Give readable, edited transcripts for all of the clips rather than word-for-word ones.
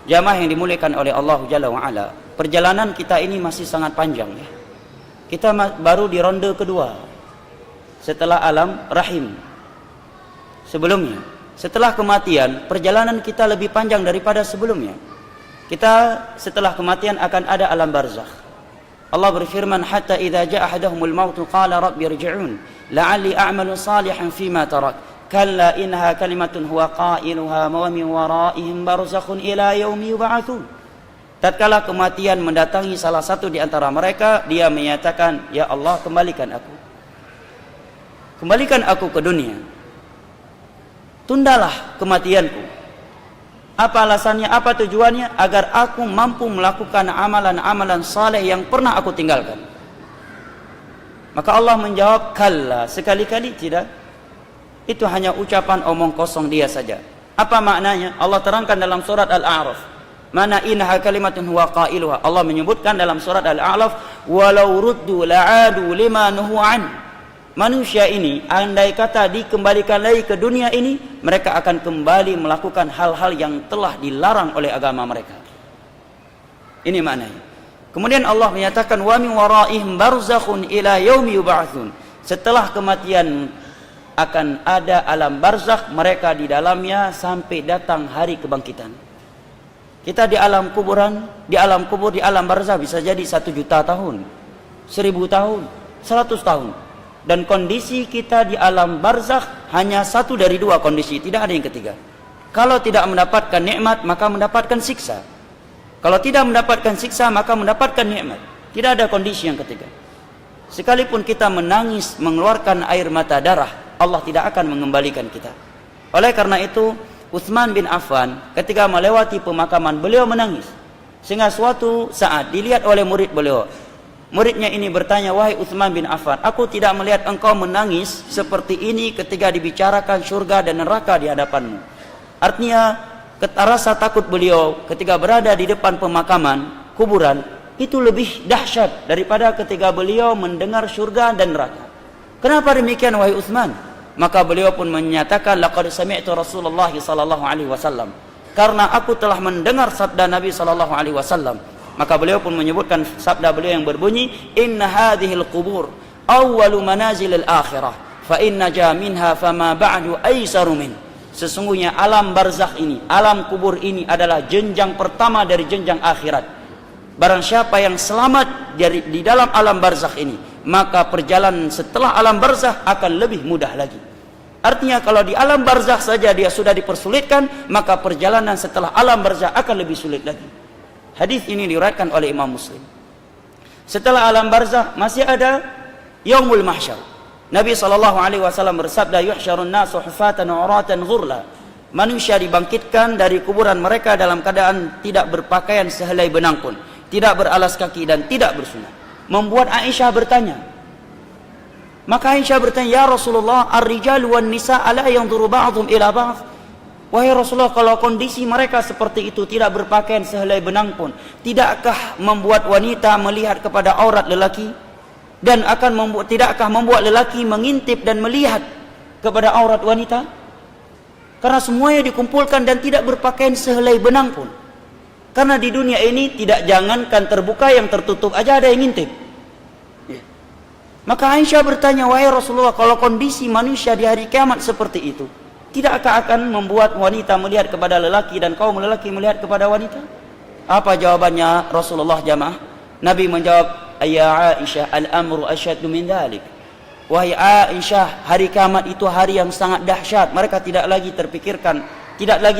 Jamaah yang dimuliakan oleh Allah Jalla wa'ala, perjalanan kita ini masih sangat panjang ya. Kita baru di ronde kedua setelah alam rahim. Sebelumnya, setelah kematian, perjalanan kita lebih panjang daripada sebelumnya. Kita setelah kematian akan ada alam barzakh. Allah berfirman, hatta idza jaa ahaduhumul maut qala rabbi irji'un la'alli a'malu salihan fima tarak kalla innaha kalimatun huwa qailuha wa min waraihim barzakhun ila yaumi yub'atsun. Tatkala kematian mendatangi salah satu di antara mereka, dia menyatakan, ya Allah, kembalikan aku ke dunia, tundalah kematianku. Apa alasannya, apa tujuannya? Agar aku mampu melakukan amalan-amalan saleh yang pernah aku tinggalkan. Maka Allah menjawab, kalla, sekali-kali tidak. Itu hanya ucapan omong kosong dia saja. Apa maknanya? Allah terangkan dalam surat Al-A'raf, mana innaha kalimatun huwa qailuha. Allah menyebutkan dalam surat Al-A'raf, walau ruddu la'adu lima nuhu an. Manusia ini, andai kata dikembalikan lagi ke dunia ini, mereka akan kembali melakukan hal-hal yang telah dilarang oleh agama mereka. Ini maknanya. Kemudian Allah menyatakan, wa min waraihim barzakhun ila yaumi yub'atsun. Setelah kematian akan ada alam barzakh, mereka di dalamnya sampai datang hari kebangkitan. Kita di alam kuburan, di alam kubur, di alam barzakh bisa jadi 1 juta tahun, 1000 tahun, 100 tahun. Dan kondisi kita di alam barzakh hanya satu dari dua kondisi, tidak ada yang ketiga. Kalau tidak mendapatkan nikmat, maka mendapatkan siksa. Kalau tidak mendapatkan siksa, maka mendapatkan nikmat. Tidak ada kondisi yang ketiga. Sekalipun kita menangis, mengeluarkan air mata darah, Allah tidak akan mengembalikan kita. Oleh karena itu, Utsman bin Affan ketika melewati pemakaman, beliau menangis. Sehingga suatu saat dilihat oleh murid beliau. Muridnya ini bertanya, wahai Utsman bin Affan, aku tidak melihat engkau menangis seperti ini ketika dibicarakan surga dan neraka di hadapanmu. Artinya, rasa takut beliau ketika berada di depan pemakaman, kuburan, itu lebih dahsyat daripada ketika beliau mendengar surga dan neraka. Kenapa demikian, wahai Utsman? Maka beliau pun menyatakan, laqad sami'tu Rasulullah sallallahu alaihi wasallam. Karena aku telah mendengar sabda Nabi sallallahu alaihi wasallam. Maka beliau pun menyebutkan sabda beliau yang berbunyi, inna hadhil qubur awwalu manazilil akhirah fa inna ja minha fama ba'du aisaru min. Sesungguhnya alam barzakh ini, alam kubur ini adalah jenjang pertama dari jenjang akhirat. Barang siapa yang selamat di dalam alam barzakh ini, maka perjalanan setelah alam barzakh akan lebih mudah lagi. Artinya kalau di alam barzakh saja dia sudah dipersulitkan, maka perjalanan setelah alam barzakh akan lebih sulit lagi. Hadis ini diriwayatkan oleh Imam Muslim. Setelah alam barzakh masih ada yaumul mahsyar. Nabi SAW bersabda, yuhsyarun nasu hufatan uratan ghurla. Manusia dibangkitkan dari kuburan mereka dalam keadaan tidak berpakaian sehelai benang pun, tidak beralas kaki dan tidak bersunat. Membuat Aisyah bertanya. Maka Aisyah bertanya, ya Rasulullah, ar-rijalu wan nisa ala yanzuru ba'dhum ila ba'd. Wahai Rasulullah, kalau kondisi mereka seperti itu, tidak berpakaian sehelai benang pun, tidakkah membuat wanita melihat kepada aurat lelaki? Dan tidakkah membuat lelaki mengintip dan melihat kepada aurat wanita? Karena semuanya dikumpulkan dan tidak berpakaian sehelai benang pun. Karena di dunia ini tidak jangankan terbuka, yang tertutup aja ada yang ngintip. Maka Aisyah bertanya, wahai Rasulullah, kalau kondisi manusia di hari kiamat seperti itu, tidakkah akan membuat wanita melihat kepada lelaki dan kaum lelaki melihat kepada wanita? Apa jawabannya Rasulullah jamaah? Nabi menjawab, ya Aisyah, al-amru asyaddu min dhalik. Wahai Aisyah, hari kiamat itu hari yang sangat dahsyat. Mereka tidak lagi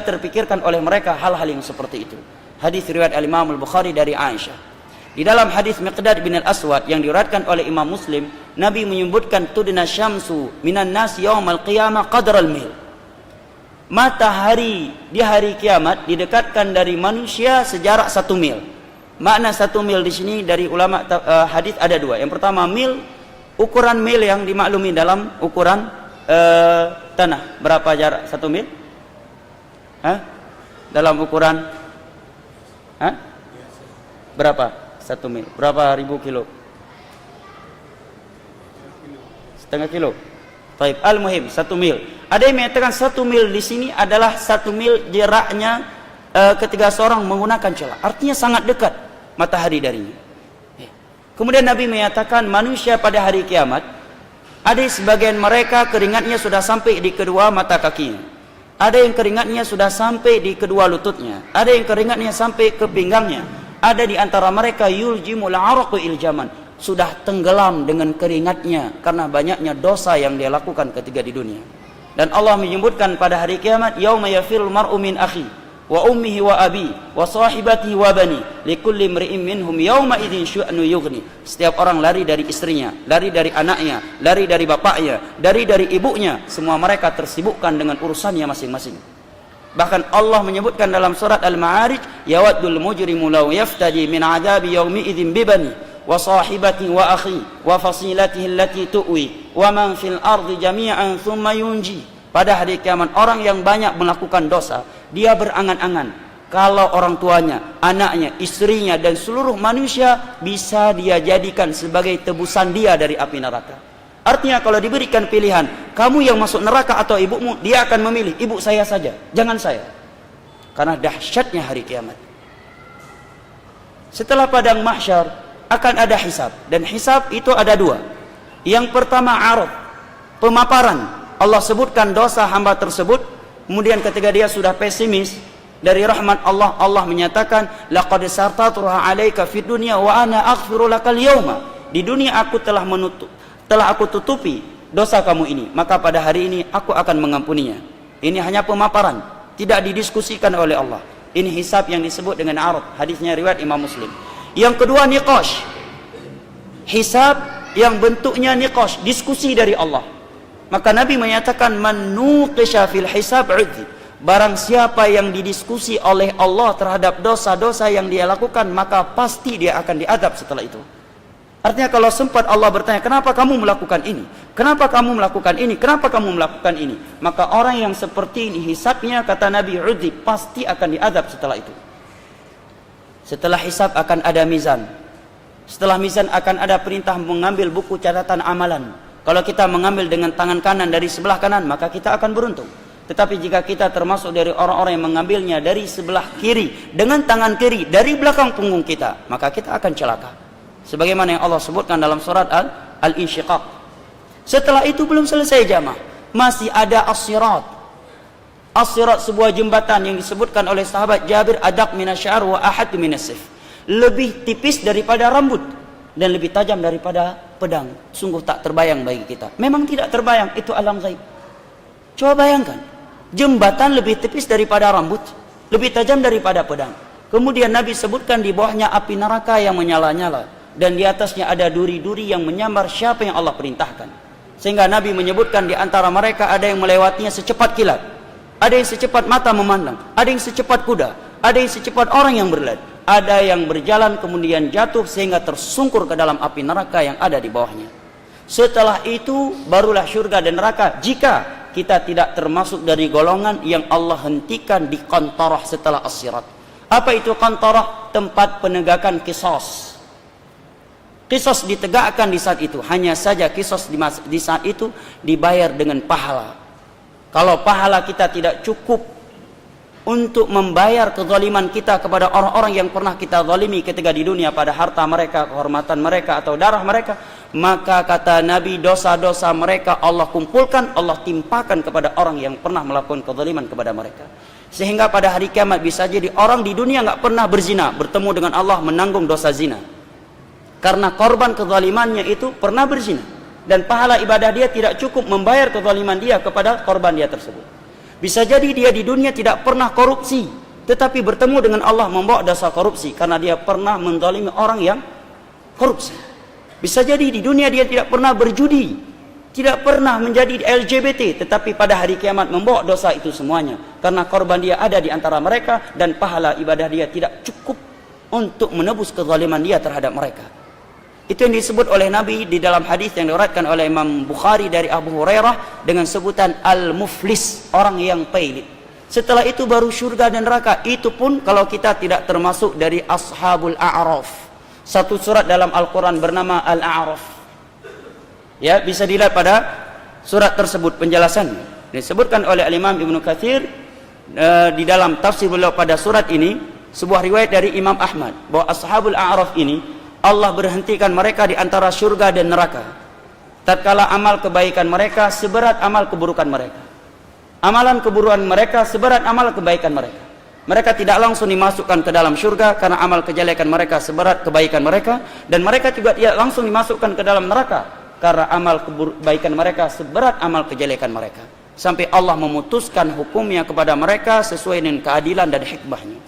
terpikirkan oleh mereka hal-hal yang seperti itu. Hadis riwayat Al-Imam Al-Bukhari dari Aisyah. Di dalam hadis Miqdad bin Al-Aswad yang diriwayatkan oleh Imam Muslim, Nabi menyebutkan tudna syamsu minan nas yaumal qiyamah qadral mil. Matahari di hari kiamat didekatkan dari manusia sejarak 1 mil. Makna 1 mil di sini dari ulama hadis ada 2. Yang pertama, mil, ukuran mil yang dimaklumi dalam ukuran tanah. Berapa jarak 1 mil? Dalam ukuran berapa 1 mil? Berapa ribu kilo? Setengah kilo. Taib, al-muhim 1 mil. Ada yang mengatakan 1 mil di sini adalah 1 mil jaraknya ketika seorang menggunakan celah. Artinya sangat dekat matahari darinya. Kemudian Nabi menyatakan manusia pada hari kiamat, ada sebagian mereka keringatnya sudah sampai di kedua mata kakinya. Ada yang keringatnya sudah sampai di kedua lututnya. Ada yang keringatnya sampai ke pinggangnya. Ada di antara mereka yuljimul araqu iljaman, sudah tenggelam dengan keringatnya karena banyaknya dosa yang dia lakukan ketika di dunia. Dan Allah menyebutkan pada hari kiamat, yauma yafirul mar'u min akhi wa ummihi wa abi wa sahibatihi wa bani likulli imri'in minhum yauma idzin syu'nu yughni. Setiap orang lari dari istrinya, lari dari anaknya, lari dari bapaknya, dari ibunya. Semua mereka tersibukkan dengan urusannya masing-masing. Bahkan Allah menyebutkan dalam surat Al-Ma'arij, yawaddul mujrimu law yaftaji min 'adzabi yaumi idzin bibani wa sahibatihi wa akhi wa fasilatihi allati tu'wi wa man fil ardi jami'an thumma yunji. Pada hari kiamat orang yang banyak melakukan dosa, dia berangan-angan kalau orang tuanya, anaknya, istrinya dan seluruh manusia bisa dia jadikan sebagai tebusan dia dari api neraka. Artinya kalau diberikan pilihan, kamu yang masuk neraka atau ibumu, dia akan memilih ibu saya saja, jangan saya. Karena dahsyatnya hari kiamat. Setelah padang mahsyar akan ada hisab, dan hisab itu ada dua. Yang pertama arad, pemaparan. Allah sebutkan dosa hamba tersebut, kemudian ketika dia sudah pesimis dari rahmat Allah, Allah menyatakan laqad sartatuha 'alaika fid dunya wa ana aghfiru lakal yauma. Di dunia aku telah aku tutupi dosa kamu ini, maka pada hari ini aku akan mengampuninya. Ini hanya pemaparan, tidak didiskusikan oleh Allah. Ini hisab yang disebut dengan arad. Hadisnya riwayat Imam Muslim. Yang kedua niqash. Hisab yang bentuknya niqash, diskusi dari Allah. Maka Nabi menyatakan man nuqisha fil hisab udzib. Barang siapa yang didiskusi oleh Allah terhadap dosa-dosa yang dia lakukan, maka pasti dia akan diadab setelah itu. Artinya kalau sempat Allah bertanya, kenapa kamu melakukan ini? Kenapa kamu melakukan ini? Kenapa kamu melakukan ini? Maka orang yang seperti ini hisabnya, kata Nabi, udzib, pasti akan diadab setelah itu. Setelah hisab akan ada mizan. Setelah mizan akan ada perintah mengambil buku catatan amalan. Kalau kita mengambil dengan tangan kanan dari sebelah kanan, maka kita akan beruntung. Tetapi jika kita termasuk dari orang-orang yang mengambilnya dari sebelah kiri, dengan tangan kiri, dari belakang punggung kita, maka kita akan celaka. Sebagaimana yang Allah sebutkan dalam surat Al-Insyiqaq. Setelah itu belum selesai jamaah. Masih ada as-sirat. As-sirat sebuah jembatan yang disebutkan oleh sahabat Jabir, adaq minasy'ar wa ahad minasif. Lebih tipis daripada rambut dan lebih tajam daripada pedang. Sungguh tak terbayang bagi kita. Memang tidak terbayang, itu alam gaib. Coba bayangkan, jembatan lebih tipis daripada rambut, lebih tajam daripada pedang. Kemudian Nabi sebutkan di bawahnya api neraka yang menyala-nyala, dan di atasnya ada duri-duri yang menyambar siapa yang Allah perintahkan. Sehingga Nabi menyebutkan di antara mereka ada yang melewatinya secepat kilat, ada yang secepat mata memandang, ada yang secepat kuda, ada yang secepat orang yang berlari. Ada yang berjalan kemudian jatuh sehingga tersungkur ke dalam api neraka yang ada di bawahnya. Setelah itu barulah syurga dan neraka, jika kita tidak termasuk dari golongan yang Allah hentikan di qantarah setelah as-sirat. Apa itu qantarah? Tempat penegakan qisas. Qisas ditegakkan di saat itu. Hanya saja qisas di saat itu dibayar dengan pahala. Kalau pahala kita tidak cukup untuk membayar kezaliman kita kepada orang-orang yang pernah kita zalimi ketika di dunia pada harta mereka, kehormatan mereka atau darah mereka, maka kata Nabi dosa-dosa mereka Allah kumpulkan, Allah timpakan kepada orang yang pernah melakukan kezaliman kepada mereka. Sehingga pada hari kiamat bisa jadi orang di dunia nggak pernah berzina, bertemu dengan Allah menanggung dosa zina. Karena korban kezalimannya itu pernah berzina, dan pahala ibadah dia tidak cukup membayar kezaliman dia kepada korban dia tersebut. Bisa jadi dia di dunia tidak pernah korupsi, tetapi bertemu dengan Allah membawa dosa korupsi karena dia pernah menzalimi orang yang korupsi. Bisa jadi di dunia dia tidak pernah berjudi, tidak pernah menjadi LGBT, tetapi pada hari kiamat membawa dosa itu semuanya karena korban dia ada di antara mereka dan pahala ibadah dia tidak cukup untuk menebus kezaliman dia terhadap mereka. Itu yang disebut oleh Nabi di dalam hadis yang diriwayatkan oleh Imam Bukhari dari Abu Hurairah dengan sebutan al-muflis, orang yang pailit. Setelah itu baru syurga dan neraka. Itu pun kalau kita tidak termasuk dari ashabul a'raf. Satu surat dalam Al-Quran bernama Al-A'raf. Ya, bisa dilihat pada surat tersebut penjelasannya. Disebutkan oleh Al-Imam Ibnu Katsir di dalam tafsir beliau pada surat ini, sebuah riwayat dari Imam Ahmad bahwa ashabul a'raf ini Allah berhentikan mereka di antara surga dan neraka tatkala amal kebaikan mereka seberat amal keburukan mereka. Amalan keburukan mereka seberat amal kebaikan mereka. Mereka tidak langsung dimasukkan ke dalam surga karena amal kejelekan mereka seberat kebaikan mereka, dan mereka juga tidak langsung dimasukkan ke dalam neraka karena amal kebaikan mereka seberat amal kejelekan mereka. Sampai Allah memutuskan hukumnya kepada mereka sesuai dengan keadilan dan hikmahnya.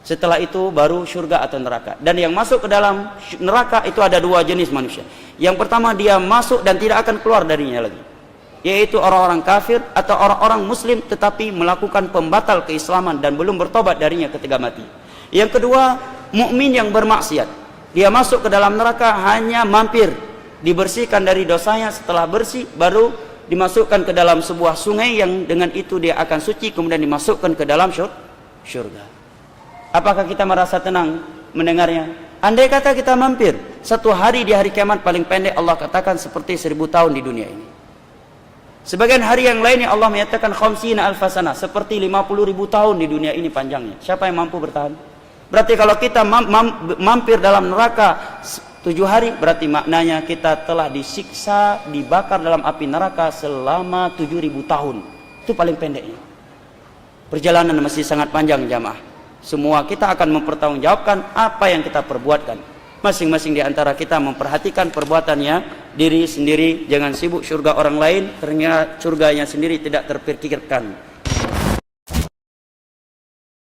Setelah itu baru surga atau neraka. Dan yang masuk ke dalam neraka itu ada dua jenis manusia. Yang pertama, dia masuk dan tidak akan keluar darinya lagi, yaitu orang-orang kafir atau orang-orang muslim tetapi melakukan pembatal keislaman dan belum bertobat darinya ketika mati. Yang kedua, mukmin yang bermaksiat, dia masuk ke dalam neraka hanya mampir, dibersihkan dari dosanya, setelah bersih baru dimasukkan ke dalam sebuah sungai yang dengan itu dia akan suci, kemudian dimasukkan ke dalam surga. Apakah kita merasa tenang mendengarnya? Andai kata kita mampir satu hari di hari kiamat, paling pendek Allah katakan seperti 1000 tahun di dunia ini. Sebagian hari yang lainnya Allah menyatakan khamsina alfasana, seperti 50.000 tahun di dunia ini panjangnya. Siapa yang mampu bertahan? Berarti kalau kita mampir dalam neraka 7 hari, berarti maknanya kita telah disiksa, dibakar dalam api neraka selama 7.000 tahun. Itu paling pendeknya. Perjalanan masih sangat panjang jamaah. Semua kita akan mempertanggungjawabkan apa yang kita perbuatkan. Masing-masing di antara kita memperhatikan perbuatannya diri sendiri, jangan sibuk surga orang lain, ternyata surganya sendiri tidak terpikirkan.